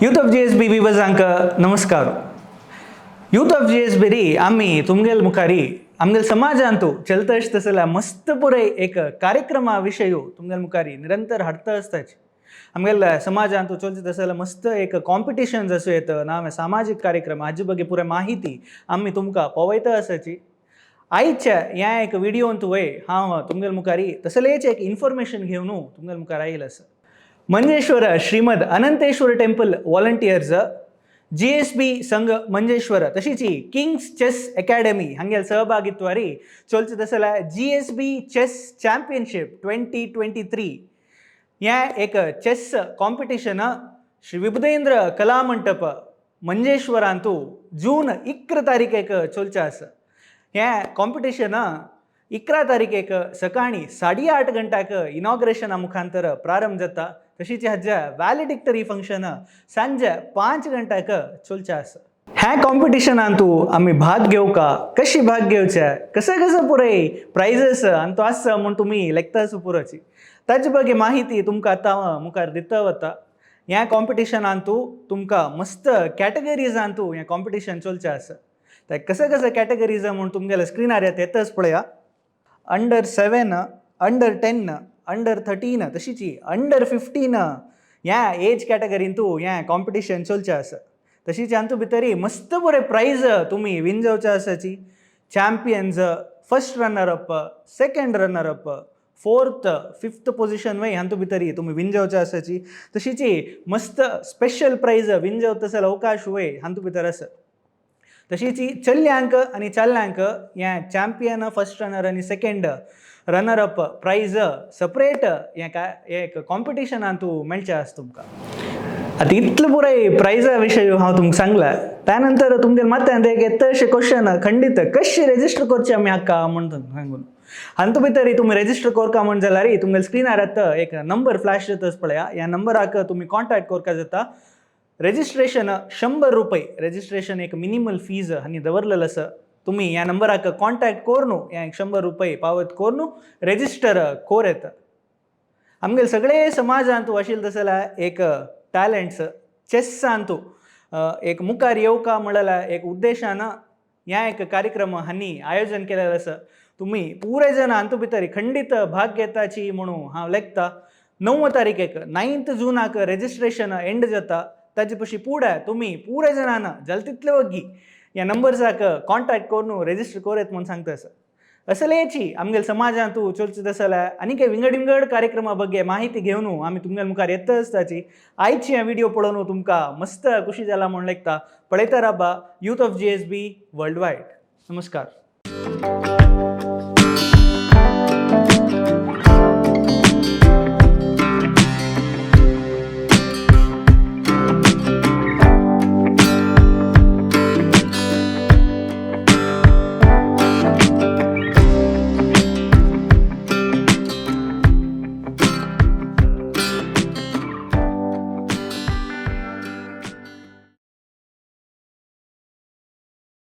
Youth of GSB विभाजांक नमस्कार. Youth of GSB री आम्ही तुमगेल मुखारी आमगेल समाजांतू चलतश तसला मस्त पुरे एक कार्यक्रमा विषय तुमगेल मुखारी निरंतर हाडता असताच. आमगेल समाजांतू चलता तसला मस्त एक कॉम्पिटिशन असो येत नाव सामाजिक कार्यक्रम हाजे बगे पुरे माहिती आम्ही तुमका पवयता आसाची. आयच्या या एक व्हिडिओन तुवे हांव तुमगेल मुखारी तसलेच एक इन्फॉर्मेशन घेऊन तुमगेल मुखार आयला आसा. Manjeshwar Shrimad Ananteshwar temple volunteers GSB Sangh Manjeshwar तशीच किंग्स चेस अकॅडमी हांगेल सहभागित्वारी चलता तसला GSB चेस चॅम्पियनशिप 2023 या एक चेस कॉम्पिटिशन श्री विबुधेंद्र कला मंडप मंजेश्वरांतू जून 11 तारीखेक चलचा आसा. ह्या कॉम्पिटिशन 11 तारीखेक सकाळी 8:30 गंटाक इनॉग्रेशना मुखांतर प्रारंभ जाता. तशीच हाज्या वॅलिडिक्टरी फंक्शन सांजे 5 गंटाक चलचा आसा. ह्या कॉम्पिटिशनांतू आम्ही भाग घेवका कशी भाग घेवचे कसं पुरे प्राइजेस आणि तो आसा म्हण तुम्ही लेखतास पुरोची ताचे बगे माहिती तुमकां आतां मुखार दिता वता. ह्या कॉम्पिटिशनांतू तुमकां मस्त कॅटेगरीजांतू हें कॉम्पिटिशन चलचें आसा. तर कसं कॅटेगरीज म्हण तुमगेल्या स्क्रिनार येताच पळया. अंडर 7, अंडर 10, अंडर 13 तशीच अंडर 15 ह्या एज कॅटेगरींतू ह्या कॉम्पिटिशन चलचें आसा. तशीच हांतू भितरी मस्त बरे प्राइज तुमी विन जावचे आसाची. Champions, first runner up, second runner up, 4th, 5th position वय हांतू भितरी तुमी विन जावचे आसाची. तशीच मस्त स्पेशल प्राइज विन जावता तसले अवकाश वय हांतू भितर आसा. तशीच चल्यांक आणि चाल्यांक ह्या चॅम्पियन, फर्स्ट रनर आणि second runner up prize separate एक कॉम्पिटिशनांतू मेळचे आसा तुमकां. आता इतलें पुराय प्राइजा विशय हांव तुमकां सांगला. त्यानंतर तुमगेर माथ्यांत एक येतशे क्वेश्चन खंडीत कशी रेजिस्टर करचे आमी हाका म्हण सांगून हांतू भितर तुमी रेजिस्टर करता म्हण जाल्यार तुमगेल्या स्क्रिनार एक नंबर फ्लॅश जाताच पळया. ह्या नंबराक तुमी कॉन्टॅक्ट करता जाता. रजिस्ट्रेशन 100 रुपये रजिस्ट्रेशन एक मिनिमल फीज हांणी दवरलेलो आसा. तुम्ही ह्या नंबराक कॉन्टॅक्ट करून ह्या 100 रुपये पावत करून रेजिस्टर कोर येता. आमगेले सगळे समाजांतू आशिल्ले तसला एक टॅलंट्स चेसांतू एक मुखार येवका म्हणल्यार एक उद्देशान ह्या एक कार्यक्रम हांणी आयोजन केलेलो आसा. तुम्ही पुरे जण हांतू भितर खंडीत भाग घेताची म्हणून हांव लेखता. 9 तारीखेक 9th जूनाक रजिस्ट्रेशन एंड जाता. ताचे पशी फुडें तुमी पुरे जणांना जाल तितले वगी ह्या नंबर्साक कॉन्टॅक्ट करून रेजिस्टर करेत म्हणून सांगता आसा. असलेची आमगेल्या समाजांतू चलचें तसल्या आनीक विंगड कार्यक्रमा बगे माहिती घेवन आमी तुमगेल्या मुखार येता आसताची. आयची ह्या व्हिडिओ पळोवन तुमकां मस्त खुशी जाला म्हण लेखता. पळयता राबा youth of GSB world wide. नमस्कार.